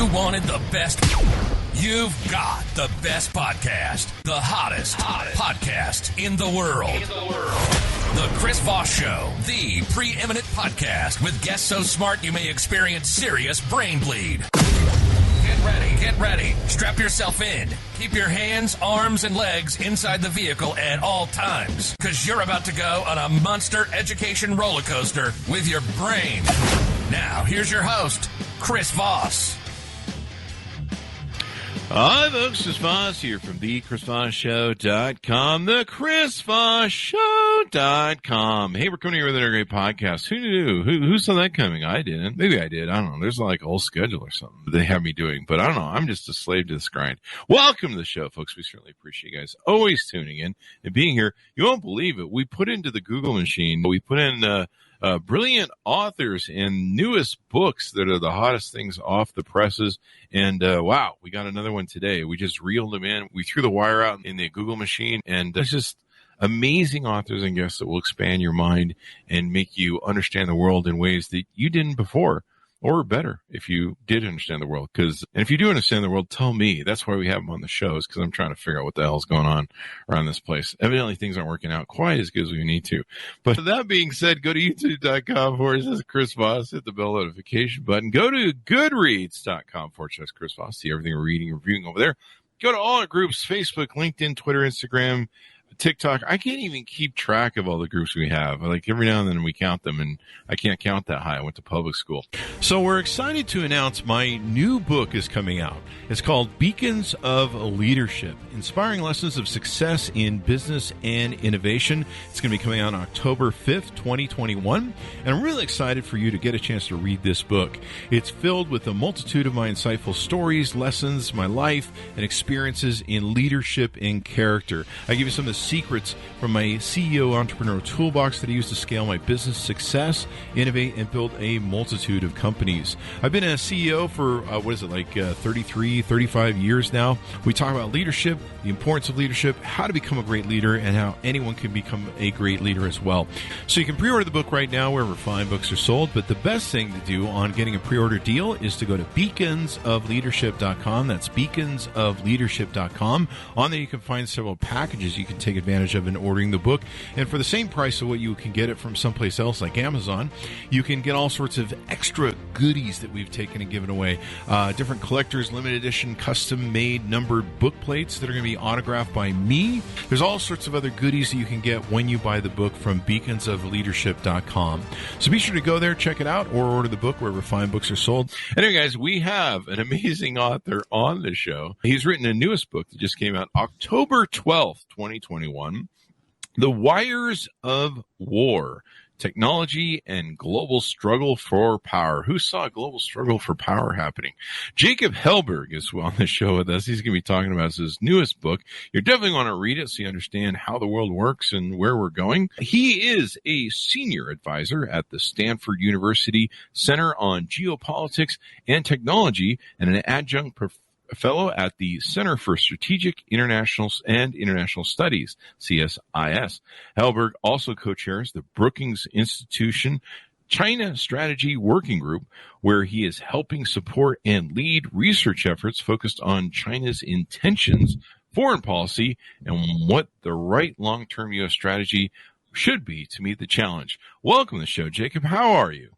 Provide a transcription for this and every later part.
You wanted the best. You've got the best podcast, the hottest podcast in the world. The Chris Voss Show, the preeminent podcast with guests so smart you may experience serious brain bleed. Get ready. Strap yourself in. Keep your hands, arms, and legs inside the vehicle at all times, because you're about to go on a monster education roller coaster with your brain. Now, here's your host, Chris Voss. Hi, folks. Chris Voss here from thechrisvossshow.com, thechrisvossshow.com. Hey, we're coming here with another great podcast. Who knew? Who saw that coming? I didn't. Maybe I did. I don't know. There's like a whole schedule or something they have me doing, but I don't know. I'm just a slave to this grind. Welcome to the show, folks. We certainly appreciate you guys always tuning in and being here. You won't believe it. We put into the Google machine, we put in brilliant authors and newest books that are the hottest things off the presses. And wow, we got another one today. We just reeled them in. We threw the wire out in the Google machine, and it's just amazing authors and guests that will expand your mind and make you understand the world in ways that you didn't before. Or better, if you did understand the world. And if you do understand the world, tell me. That's why we have them on the shows, because I'm trying to figure out what the hell's going on around this place. Evidently, things aren't working out quite as good as we need to. But that being said, go to youtube.com/Chris Voss, hit the bell notification button. Go to goodreads.com/Chris Voss, see everything we're reading and reviewing over there. Go to all our groups, Facebook, LinkedIn, Twitter, Instagram, TikTok. I can't even keep track of all the groups we have. Like every now and then we count them, and I can't count that high. I went to public school. So we're excited to announce my new book is coming out. It's called Beacons of Leadership, Inspiring Lessons of Success in Business and Innovation. It's going to be coming out on October 5th, 2021. And I'm really excited for you to get a chance to read this book. It's filled with a multitude of my insightful stories, lessons, my life, and experiences in leadership and character. I give you some of the secrets from my CEO entrepreneur toolbox that I use to scale my business success, innovate, and build a multitude of companies. I've been a CEO for, 33, 35 years now. We talk about leadership, the importance of leadership, how to become a great leader, and how anyone can become a great leader as well. So you can pre-order the book right now wherever fine books are sold, but the best thing to do on getting a pre-order deal is to go to beaconsofleadership.com. That's beaconsofleadership.com. On there you can find several packages you can take advantage of in ordering the book, and for the same price of what you can get it from someplace else like Amazon, you can get all sorts of extra goodies that we've taken and given away. Different collectors, limited edition, custom made numbered book plates that are going to be autographed by me. There's all sorts of other goodies that you can get when you buy the book from beaconsofleadership.com. So be sure to go there, check it out, or order the book wherever fine books are sold. Anyway, guys, we have an amazing author on the show. He's written a newest book that just came out October 12th, 2021. The Wires of War, Technology and Global Struggle for Power. Who saw a global struggle for power happening? Jacob Helberg is on the show with us. He's going to be talking about his newest book. You definitely want to read it so you understand how the world works and where we're going. He is a senior advisor at the Stanford University Center on Geopolitics and Technology and an adjunct fellow at the Center for Strategic International Studies, CSIS. Helberg also co-chairs the Brookings Institution China Strategy Working Group, where he is helping support and lead research efforts focused on China's intentions, foreign policy, and what the right long-term U.S. strategy should be to meet the challenge. Welcome to the show, Jacob. How are you?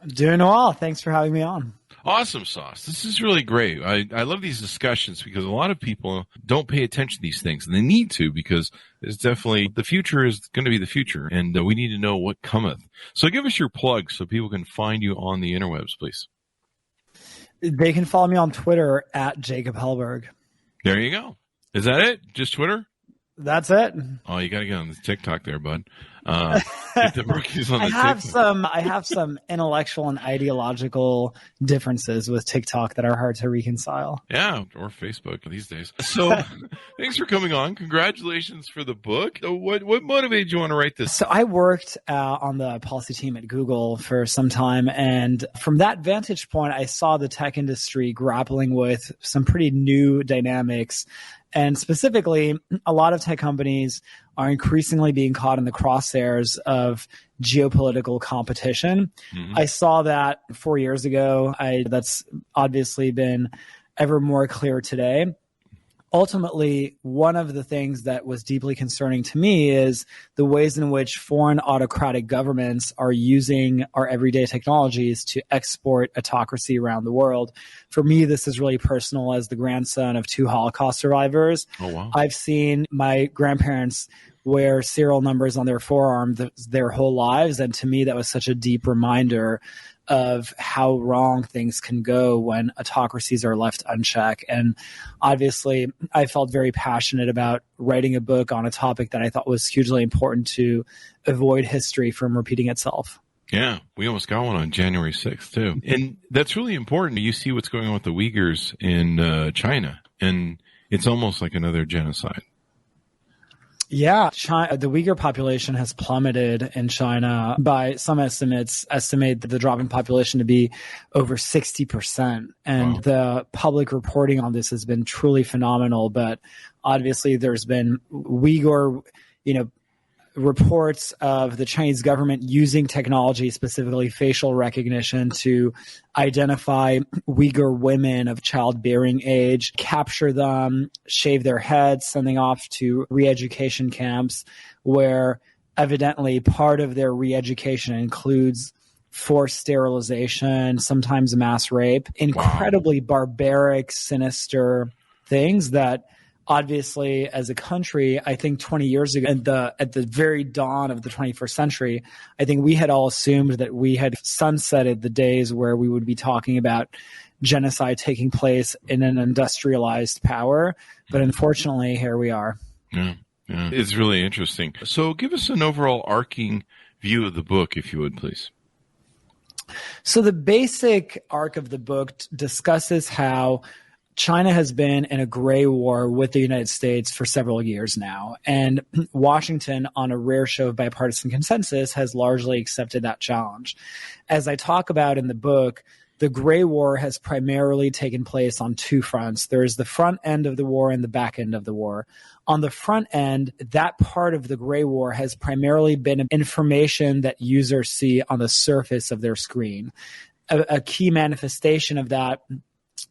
Doing well. Thanks for having me on. Awesome sauce. This is really great. I love these discussions because a lot of people don't pay attention to these things, and they need to, because it's definitely the future is going to be the future, and we need to know what cometh. So give us your plug so people can find you on the interwebs, please. They can follow me on Twitter at Jacob Helberg. There you go. Is that it? Just Twitter? That's it. Oh, you got to get on the TikTok there, bud. Get the rookies on the I have some intellectual and ideological differences with TikTok that are hard to reconcile. Yeah, or Facebook these days. So thanks for coming on. Congratulations for the book. So what motivated you want to write this? So I worked on the policy team at Google for some time. And from that vantage point, I saw the tech industry grappling with some pretty new dynamics. And specifically, a lot of tech companies are increasingly being caught in the crosshairs of geopolitical competition. Mm-hmm. I saw that 4 years ago. That's obviously been ever more clear today. Ultimately, one of the things that was deeply concerning to me is the ways in which foreign autocratic governments are using our everyday technologies to export autocracy around the world. For me, this is really personal as the grandson of 2 Holocaust survivors. Oh, wow. I've seen my grandparents wear serial numbers on their forearm their whole lives. And to me, that was such a deep reminder of how wrong things can go when autocracies are left unchecked. And obviously, I felt very passionate about writing a book on a topic that I thought was hugely important to avoid history from repeating itself. Yeah, we almost got one on January 6th, too. And that's really important. You see what's going on with the Uyghurs in China, and it's almost like another genocide. Yeah, the Uyghur population has plummeted in China. By some estimates, estimate the drop in population to be over 60%. And Wow. The public reporting on this has been truly phenomenal. But obviously, there's been Uyghur, reports of the Chinese government using technology, specifically facial recognition, to identify Uyghur women of childbearing age, capture them, shave their heads, send them off to re-education camps where evidently part of their re-education includes forced sterilization, sometimes mass rape, incredibly barbaric, sinister things that obviously, as a country, I think 20 years ago, at the very dawn of the 21st century, I think we had all assumed that we had sunsetted the days where we would be talking about genocide taking place in an industrialized power. But unfortunately, here we are. Yeah. It's really interesting. So give us an overall arcing view of the book, if you would, please. So the basic arc of the book discusses how China has been in a gray war with the United States for several years now, and Washington, on a rare show of bipartisan consensus, has largely accepted that challenge. As I talk about in the book, the gray war has primarily taken place on 2 fronts. There's the front end of the war and the back end of the war. On the front end, that part of the gray war has primarily been information that users see on the surface of their screen. A key manifestation of that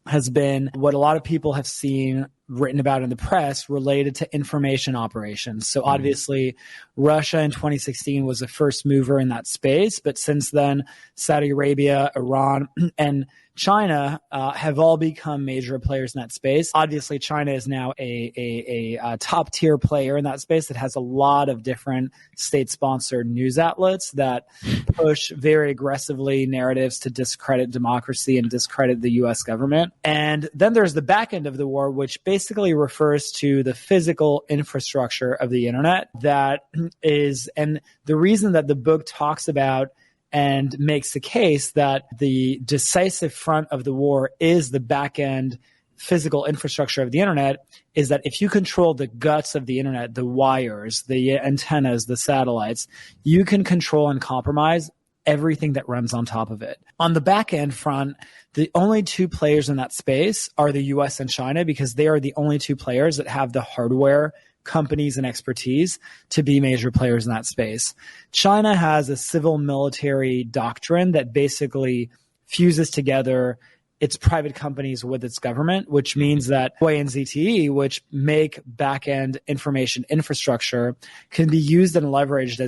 has been what a lot of people have seen written about in the press related to information operations. So obviously, Russia in 2016 was the first mover in that space, but since then, Saudi Arabia, Iran, and China have all become major players in that space. Obviously, China is now a top-tier player in that space that has a lot of different state-sponsored news outlets that push very aggressively narratives to discredit democracy and discredit the U.S. government. And then there's the back end of the war, which basically refers to the physical infrastructure of the internet that is, and the reason that the book talks about and makes the case that the decisive front of the war is the back end physical infrastructure of the internet is that if you control the guts of the internet, the wires, the antennas, the satellites, you can control and compromise everything that runs on top of it. On the back end front, the only 2 players in that space are the US and China, because they are the only 2 players that have the hardware, companies, and expertise to be major players in that space. China has a civil military doctrine that basically fuses together its private companies with its government, which means that Huawei and ZTE, which make back-end information infrastructure, can be used and leveraged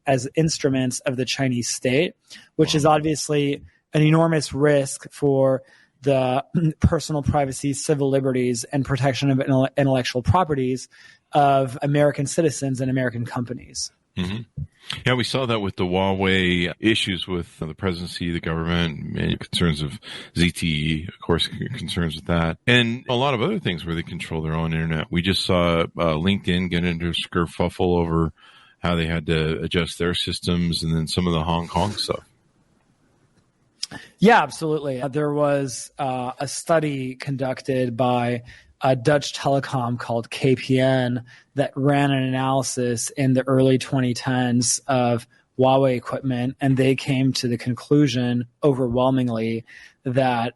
as instruments of the Chinese state, which is obviously an enormous risk for the personal privacy, civil liberties, and protection of intellectual properties of American citizens and American companies. Mm-hmm. Yeah, we saw that with the Huawei issues with the presidency, the government, and concerns of ZTE, of course, concerns with that, and a lot of other things where they control their own internet. We just saw LinkedIn get into a kerfuffle over how they had to adjust their systems, and then some of the Hong Kong stuff. Yeah, absolutely. There was a study conducted by a Dutch telecom called KPN that ran an analysis in the early 2010s of Huawei equipment, and they came to the conclusion overwhelmingly that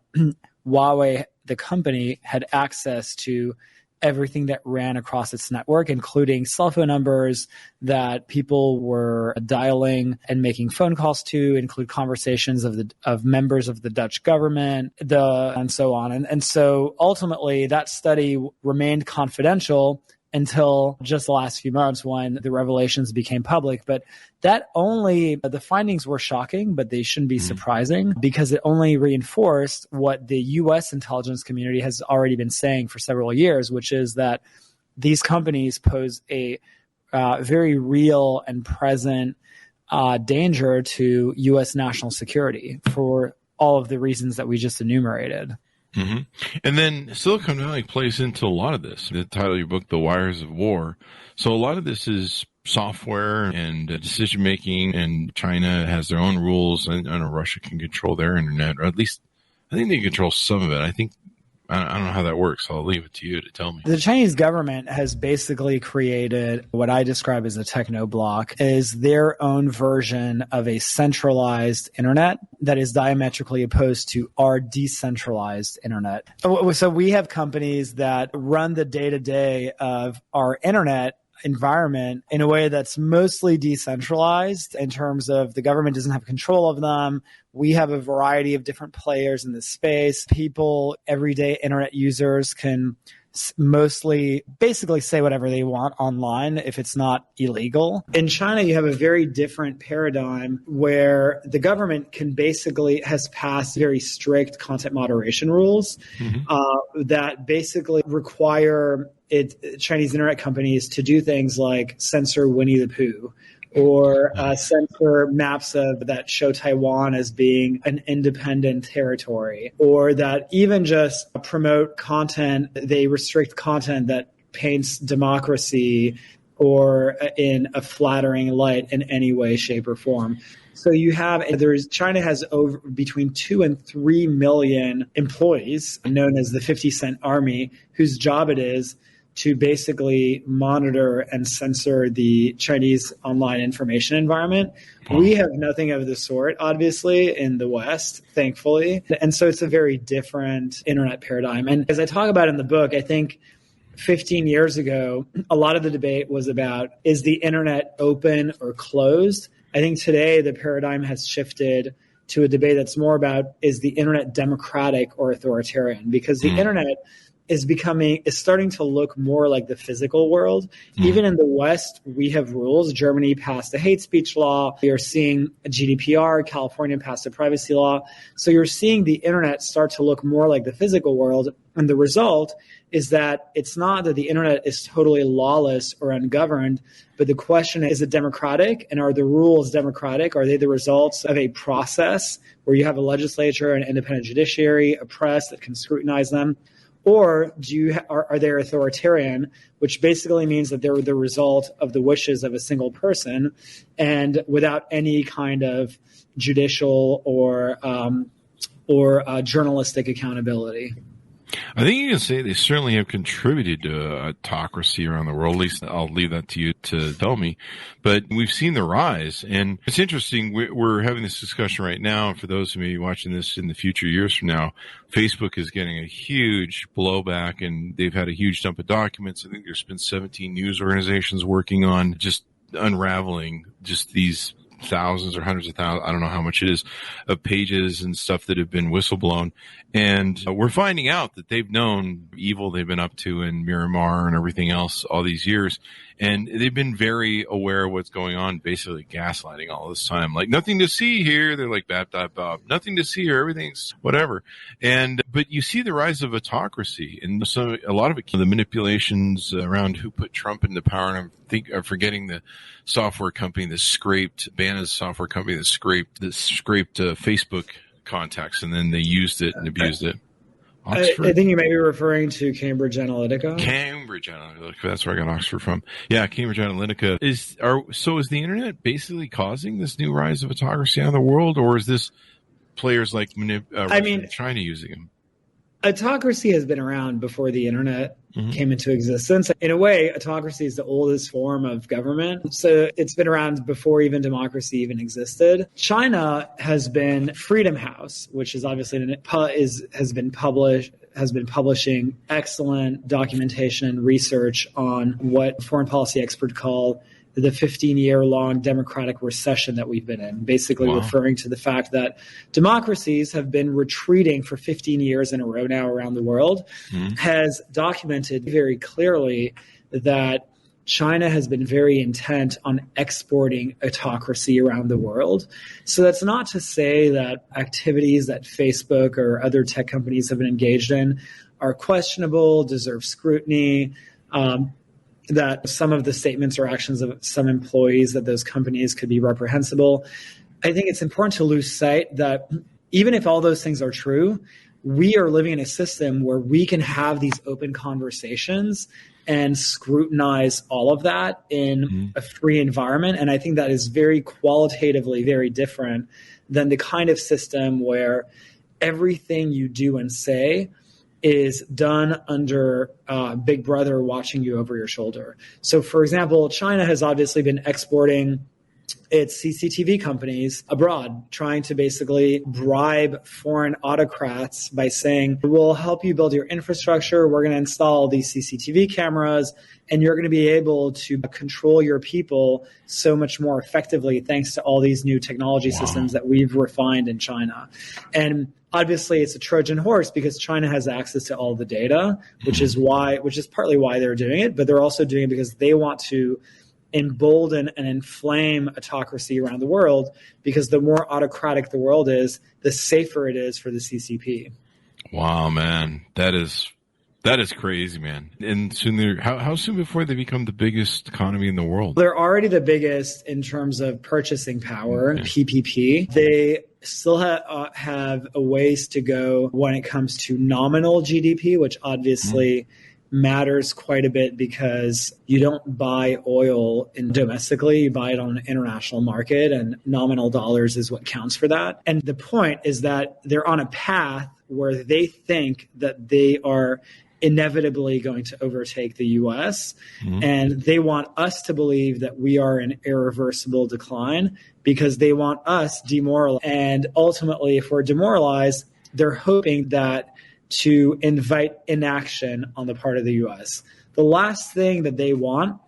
Huawei, the company, had access to everything that ran across its network, including cell phone numbers that people were dialing and making phone calls to, include conversations of members of the Dutch government, and so on. And so ultimately that study remained confidential until just the last few months when the revelations became public. But the findings were shocking, but they shouldn't be surprising because it only reinforced what the U.S. intelligence community has already been saying for several years, which is that these companies pose a very real and present danger to U.S. national security for all of the reasons that we just enumerated. Mm-hmm. And then Silicon Valley plays into a lot of this. The title of your book, The Wires of War. So a lot of this is software and decision making, and China has their own rules, and I know Russia can control their internet, or at least I think they control some of it. I don't know how that works. I'll leave it to you to tell me. The Chinese government has basically created what I describe as a techno bloc, is their own version of a centralized internet that is diametrically opposed to our decentralized internet. So we have companies that run the day-to-day of our internet environment in a way that's mostly decentralized in terms of the government doesn't have control of them. We have a variety of different players in this space. People, everyday internet users, can mostly basically say whatever they want online if it's not illegal. In China, you have a very different paradigm where the government has passed very strict content moderation rules that basically require Chinese internet companies to do things like censor Winnie the Pooh or censor maps that show Taiwan as being an independent territory, or that even just promote content, they restrict content that paints democracy or in a flattering light in any way, shape, or form. So China has between 2 and 3 million employees, known as the 50-cent army, whose job it is to basically monitor and censor the Chinese online information environment. We have nothing of the sort, obviously, in the West, thankfully. And so it's a very different internet paradigm. And as I talk about in the book, I think 15 years ago, a lot of the debate was about, is the internet open or closed? I think today the paradigm has shifted to a debate that's more about, is the internet democratic or authoritarian? Because the internet is starting to look more like the physical world. Even in the West, we have rules. Germany passed a hate speech law. You're seeing a GDPR. California passed a privacy law. So you're seeing the internet start to look more like the physical world. And the result is that it's not that the internet is totally lawless or ungoverned, but the question is it democratic? And are the rules democratic? Are they the results of a process where you have a legislature, an independent judiciary, a press that can scrutinize them? Or are they authoritarian, which basically means that they're the result of the wishes of a single person and without any kind of judicial or journalistic accountability? I think you can say they certainly have contributed to autocracy around the world. At least I'll leave that to you to tell me. But we've seen the rise. And it's interesting. We're having this discussion right now. For those who may be watching this in the future years from now, Facebook is getting a huge blowback, and they've had a huge dump of documents. I think there's been 17 news organizations working on just unraveling just these thousands or hundreds of thousands, I don't know how much it is, of pages and stuff that have been whistleblown. And we're finding out that they've known evil they've been up to in Miramar and everything else all these years. And they've been very aware of what's going on, basically gaslighting all this time. Like, nothing to see here. They're like, bap, bap, bap. Nothing to see here. Everything's whatever. But you see the rise of autocracy. And so a lot of it, the manipulations around who put Trump into power. And I'm forgetting the software company that scraped, Banna's software company that scraped Facebook contacts, and then they used it and abused it. I think you may be referring to Cambridge Analytica. Cambridge Analytica. That's where I got Oxford from. Yeah, Cambridge Analytica. Is the internet basically causing this new rise of autocracy on the world, or is this players like China using them? Autocracy has been around before the internet came into existence. In a way, autocracy is the oldest form of government. So it's been around before even democracy even existed. China has been Freedom House, which is obviously has been publishing excellent documentation and research on what foreign policy experts call the 15-year-long democratic recession that we've been in, basically referring to the fact that democracies have been retreating for 15 years in a row now around the world, has documented very clearly that China has been very intent on exporting autocracy around the world. So that's not to say that activities that Facebook or other tech companies have been engaged in are questionable, deserve scrutiny, that some of the statements or actions of some employees that those companies could be reprehensible. I think it's important to lose sight that even if all those things are true, we are living in a system where we can have these open conversations and scrutinize all of that in a free environment. And I think that is very qualitatively very different than the kind of system where everything you do and say is done under Big Brother watching you over your shoulder. So, for example, China has obviously been exporting its CCTV companies abroad, trying to basically bribe foreign autocrats by saying, we'll help you build your infrastructure, we're going to install these CCTV cameras, and you're going to be able to control your people so much more effectively thanks to all these new technology systems that we've refined in China. And obviously, it's a Trojan horse because China has access to all the data, which is partly why they're doing it, but they're also doing it because they want to embolden and inflame autocracy around the world, because the more autocratic the world is, the safer it is for the CCP. Wow, man. That is crazy, man. And soon how soon before they become the biggest economy in the world? They're already the biggest in terms of purchasing power, PPP. They still have a ways to go when it comes to nominal GDP, which obviously matters quite a bit because you don't buy oil domestically, you buy it on an international market, and nominal dollars is what counts for that. And the point is that they're on a path where they think that they are inevitably going to overtake the US, and they want us to believe that we are in irreversible decline because they want us demoralized. And ultimately, if we're demoralized, they're hoping that to invite inaction on the part of the US. The last thing that they want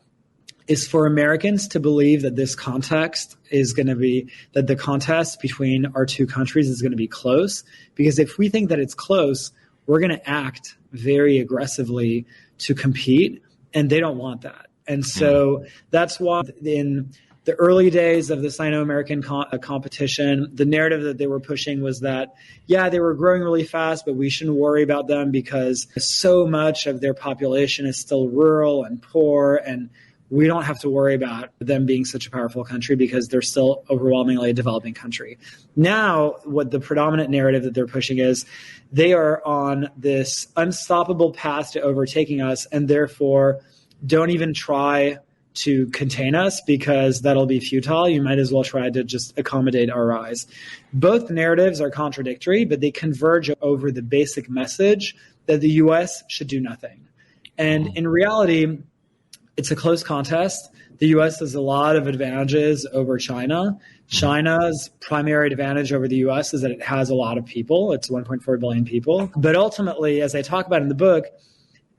is for Americans to believe that this context is going to be, that the contest between our two countries is going to be close. Because if we think that it's close, we're going to act very aggressively to compete, and they don't want that. And so that's why in the early days of the Sino-American competition, the narrative that they were pushing was that, yeah, they were growing really fast, but we shouldn't worry about them because so much of their population is still rural and poor, and we don't have to worry about them being such a powerful country because they're still overwhelmingly a developing country. Now, what the predominant narrative that they're pushing is they are on this unstoppable path to overtaking us, and therefore don't even try to contain us because that'll be futile. You might as well try to just accommodate our rise. Both narratives are contradictory, but they converge over the basic message that the U.S. should do nothing. And in reality, it's a close contest. The U.S. has a lot of advantages over China. China's primary advantage over the U.S. is that it has a lot of people. It's 1.4 billion people. But ultimately, as I talk about in the book,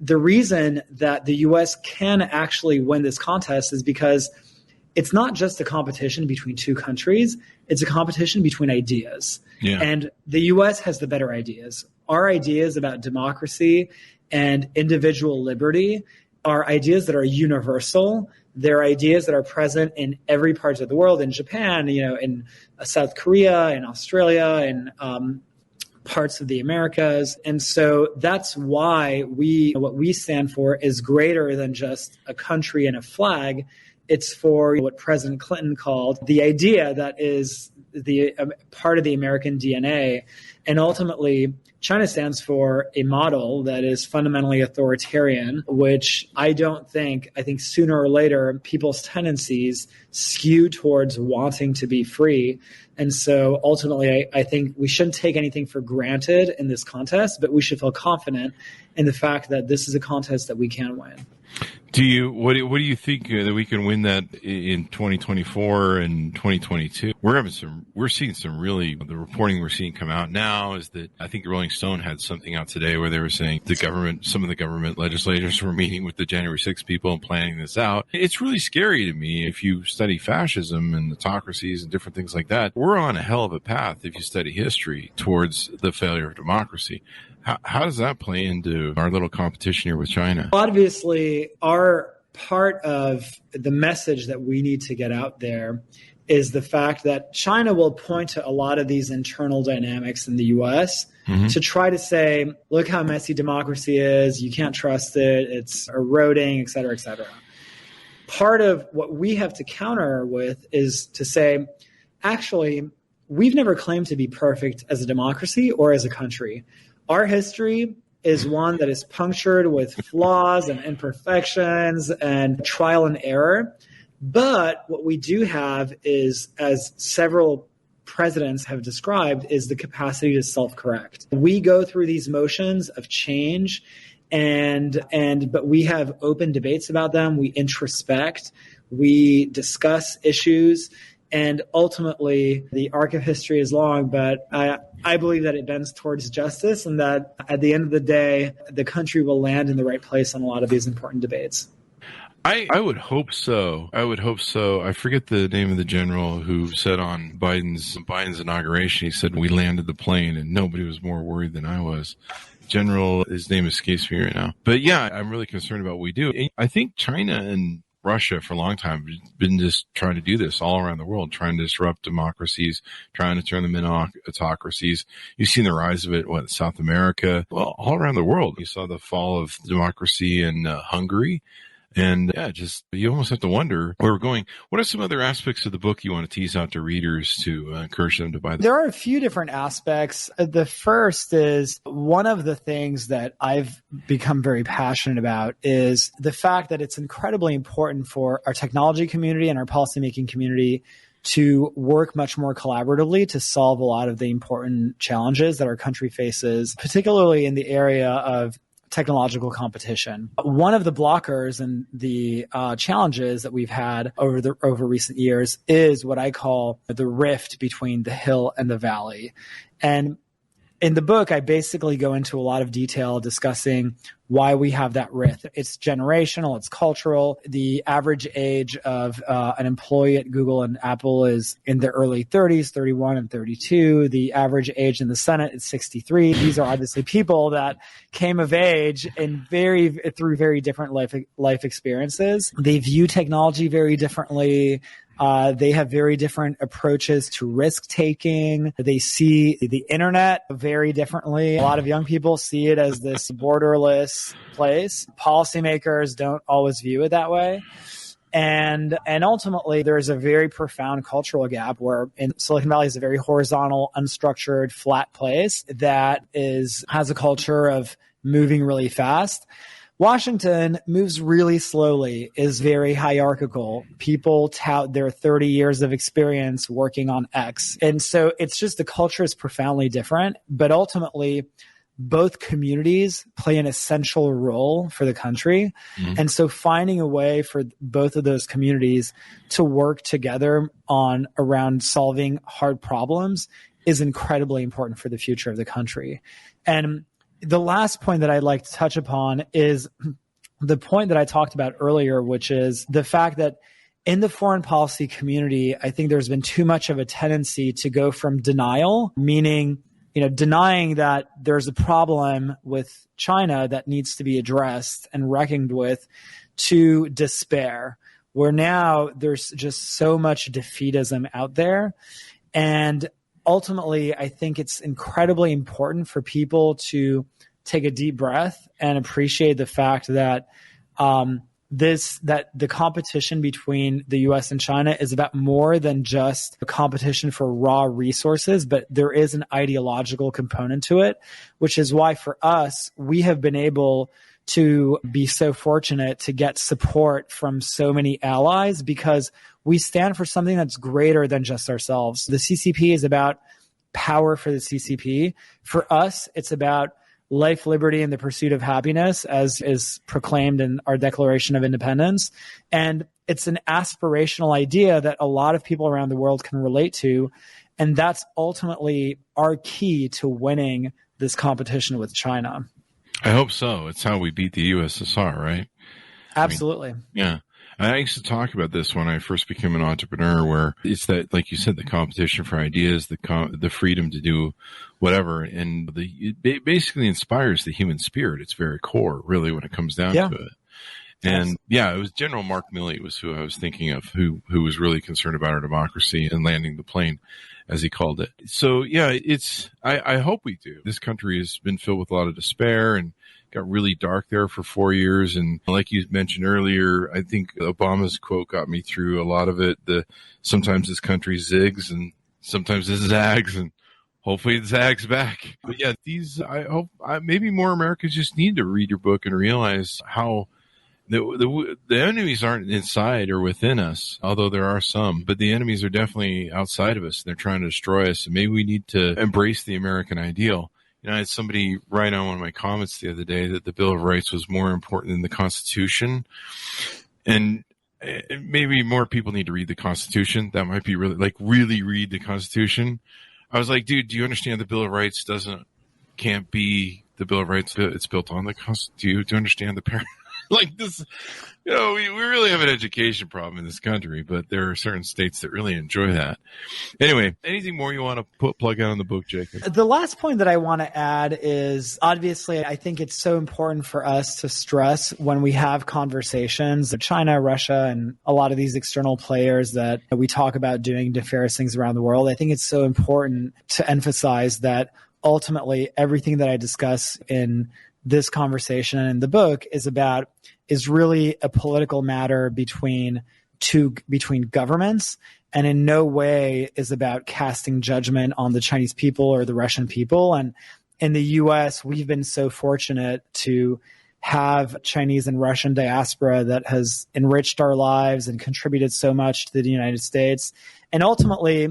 the reason that the U.S. can actually win this contest is because it's not just a competition between two countries. It's a competition between ideas. Yeah. And the U.S. has the better ideas. Our ideas about democracy and individual liberty are ideas that are universal. They're ideas that are present in every part of the world, in Japan, in South Korea, in Australia, in parts of the Americas. And so that's why what we stand for is greater than just a country and a flag. It's for what President Clinton called the idea that is the part of the American DNA, And ultimately, China stands for a model that is fundamentally authoritarian, which I think sooner or later, people's tendencies skew towards wanting to be free. And so ultimately, I think we shouldn't take anything for granted in this contest, but we should feel confident in the fact that this is a contest that we can win. What do you think that we can win that in 2024 and 2022? We're seeing some really, the reporting we're seeing come out now is that I think Rolling Stone had something out today where they were saying some of the government legislators were meeting with the January 6th people and planning this out. It's really scary to me if you study fascism and autocracies and different things like that. We're on a hell of a path if you study history towards the failure of democracy. How does that play into our little competition here with China? Obviously, our part of the message that we need to get out there is the fact that China will point to a lot of these internal dynamics in the U.S. To try to say, look how messy democracy is, you can't trust it, it's eroding, et cetera, et cetera. Part of what we have to counter with is to say, actually, we've never claimed to be perfect as a democracy or as a country. Our history is one that is punctured with flaws and imperfections and trial and error. But what we do have is, as several presidents have described, is the capacity to self-correct. We go through these motions of change, but we have open debates about them. We introspect, we discuss issues, and ultimately the arc of history is long, but I believe that it bends towards justice, and that at the end of the day, the country will land in the right place on a lot of these important debates. I would hope so. I forget the name of the general who said on Biden's inauguration, he said, we landed the plane and nobody was more worried than I was. General, his name escapes me right now. But yeah, I'm really concerned about what we do. I think China and Russia for a long time has been just trying to do this all around the world, trying to disrupt democracies, trying to turn them into autocracies. You've seen the rise of it, South America, well, all around the world. You saw the fall of democracy in Hungary. And yeah, you almost have to wonder where we're going. What are some other aspects of the book you want to tease out to readers to encourage them to buy the book? There are a few different aspects. The first is one of the things that I've become very passionate about is the fact that it's incredibly important for our technology community and our policymaking community to work much more collaboratively to solve a lot of the important challenges that our country faces, particularly in the area of technological competition. One of the blockers and the challenges that we've had over recent years is what I call the rift between the hill and the valley. And in the book, I basically go into a lot of detail discussing why we have that rift. It's generational, it's cultural. The average age of an employee at Google and Apple is in their early 30s, 31 and 32. The average age in the Senate is 63. These are obviously people that came of age through very different life experiences. They view technology very differently. They have very different approaches to risk taking. They see the internet very differently. A lot of young people see it as this borderless place. Policymakers don't always view it that way. And ultimately, there's a very profound cultural gap where in Silicon Valley is a very horizontal, unstructured, flat place that has a culture of moving really fast. Washington moves really slowly, is very hierarchical. People tout their 30 years of experience working on X. And so it's just the culture is profoundly different. But ultimately, both communities play an essential role for the country. Mm-hmm. And so finding a way for both of those communities to work together around solving hard problems is incredibly important for the future of the country. And the last point that I'd like to touch upon is the point that I talked about earlier, which is the fact that in the foreign policy community, I think there's been too much of a tendency to go from denial, meaning, denying that there's a problem with China that needs to be addressed and reckoned with, to despair, where now there's just so much defeatism out there. And ultimately, I think it's incredibly important for people to take a deep breath and appreciate the fact that that the competition between the US and China is about more than just a competition for raw resources, but there is an ideological component to it, which is why for us, we have been able to be so fortunate to get support from so many allies because we stand for something that's greater than just ourselves. The CCP is about power for the CCP. For us, it's about life, liberty, and the pursuit of happiness, as is proclaimed in our Declaration of Independence. And it's an aspirational idea that a lot of people around the world can relate to. And that's ultimately our key to winning this competition with China. I hope so. It's how we beat the USSR, right? Absolutely. I mean, yeah. I used to talk about this when I first became an entrepreneur, where it's that, like you said, the competition for ideas, the freedom to do whatever, and it basically inspires the human spirit. Its very core, really, when it comes down to it. And it was General Mark Milley was who I was thinking of, who was really concerned about our democracy and landing the plane, as he called it. So I hope we do. This country has been filled with a lot of despair and got really dark there for 4 years. And like you mentioned earlier, I think Obama's quote got me through a lot of it. Sometimes this country zigs and sometimes it zags, and hopefully it zags back. But yeah, I hope maybe more Americans just need to read your book and realize how the enemies aren't inside or within us, although there are some, but the enemies are definitely outside of us. They're trying to destroy us. And maybe we need to embrace the American ideal. I had somebody write on one of my comments the other day that the Bill of Rights was more important than the Constitution. And maybe more people need to read the Constitution. That might be really read the Constitution. I was like, dude, do you understand the Bill of Rights can't be the Bill of Rights? It's built on the Constitution. Do you understand the parent? Like this, we really have an education problem in this country, but there are certain states that really enjoy that. Anyway, anything more you want to plug out on the book, Jacob? The last point that I want to add is, obviously, I think it's so important for us to stress when we have conversations, China, Russia, and a lot of these external players that we talk about doing nefarious things around the world. I think it's so important to emphasize that ultimately everything that I discuss in this conversation and in the book is really a political matter between governments, and in no way is about casting judgment on the Chinese people or the Russian people. And in the US, we've been so fortunate to have Chinese and Russian diaspora that has enriched our lives and contributed so much to the United States. And ultimately,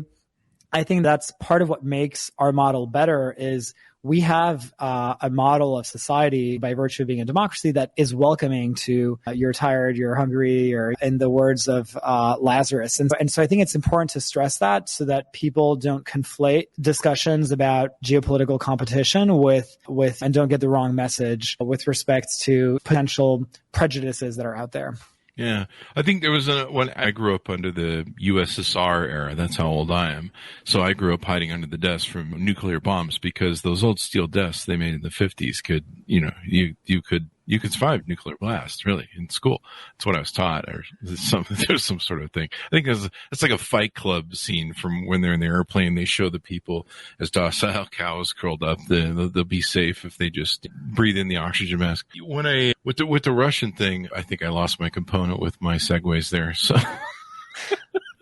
I think that's part of what makes our model better is we have a model of society by virtue of being a democracy that is welcoming to you're tired, you're hungry, or in the words of Lazarus. And so I think it's important to stress that so that people don't conflate discussions about geopolitical competition with and don't get the wrong message with respect to potential prejudices that are out there. Yeah, I think there was when I grew up under the USSR era. That's how old I am. So I grew up hiding under the desk from nuclear bombs because those old steel desks they made in the 50s could, you could survive nuclear blast really in school. That's what I was taught, or there's some sort of thing. I think it's like a Fight Club scene from when they're in the airplane. They show the people as docile cows curled up. They'll be safe if they just breathe in the oxygen mask. With the Russian thing, I think I lost my component with my segues there. So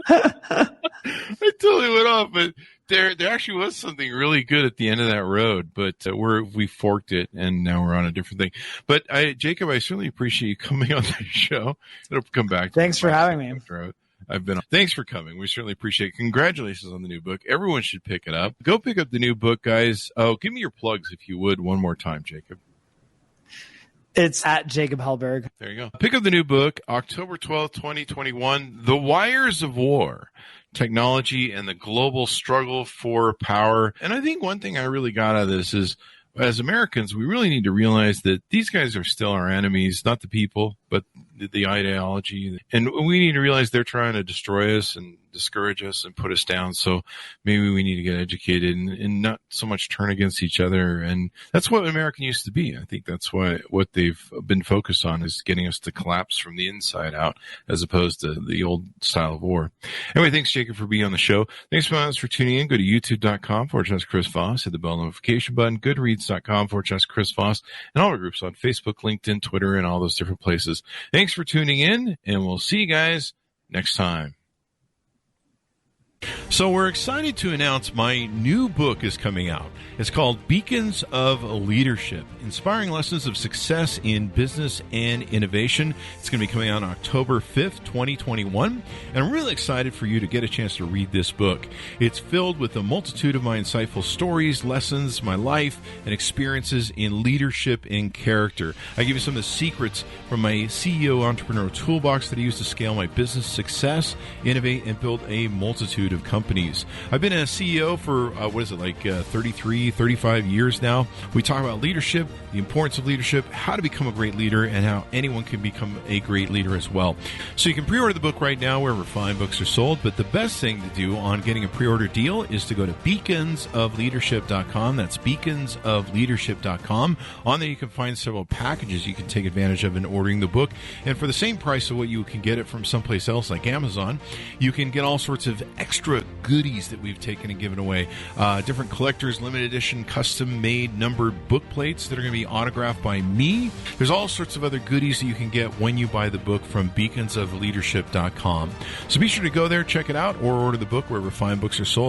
I totally went off, but there actually was something really good at the end of that road, but we forked it and now we're on a different thing. But Jacob, I certainly appreciate you coming on the show. It'll come back. Thanks for having me. Thanks for coming. We certainly appreciate it. Congratulations on the new book. Everyone should pick it up. Go pick up the new book, guys. Oh, give me your plugs if you would one more time, Jacob. It's at Jacob Helberg. There you go. Pick up the new book, October 12th, 2021, The Wires of War, Technology and the Global Struggle for Power. And I think one thing I really got out of this is, as Americans, we really need to realize that these guys are still our enemies, not the people, but the ideology. And we need to realize they're trying to destroy us, and discourage us and put us down. So maybe we need to get educated and not so much turn against each other. And that's what American used to be. I think that's what they've been focused on is getting us to collapse from the inside out as opposed to the old style of war. Anyway, thanks, Jacob, for being on the show. Thanks for tuning in. Go to youtube.com/Chris Voss. Hit the bell notification button. Goodreads.com/Chris Voss. And all our groups on Facebook, LinkedIn, Twitter, and all those different places. Thanks for tuning in, and we'll see you guys next time. So we're excited to announce my new book is coming out. It's called Beacons of Leadership, Inspiring Lessons of Success in Business and Innovation. It's going to be coming out on October 5th, 2021. And I'm really excited for you to get a chance to read this book. It's filled with a multitude of my insightful stories, lessons, my life, and experiences in leadership and character. I give you some of the secrets from my CEO Entrepreneur Toolbox that I use to scale my business success, innovate, and build a multitude of companies. I've been a CEO for, 33, 35 years now. We talk about leadership, the importance of leadership, how to become a great leader, and how anyone can become a great leader as well. So you can pre-order the book right now wherever fine books are sold, but the best thing to do on getting a pre-order deal is to go to beaconsofleadership.com. That's beaconsofleadership.com. On there you can find several packages you can take advantage of in ordering the book. And for the same price of what you can get it from someplace else like Amazon, you can get all sorts of extra goodies that we've taken and given away. Different collectors, limited edition, custom-made numbered book plates that are going to be autographed by me. There's all sorts of other goodies that you can get when you buy the book from beaconsofleadership.com. So be sure to go there, check it out, or order the book wherever fine books are sold.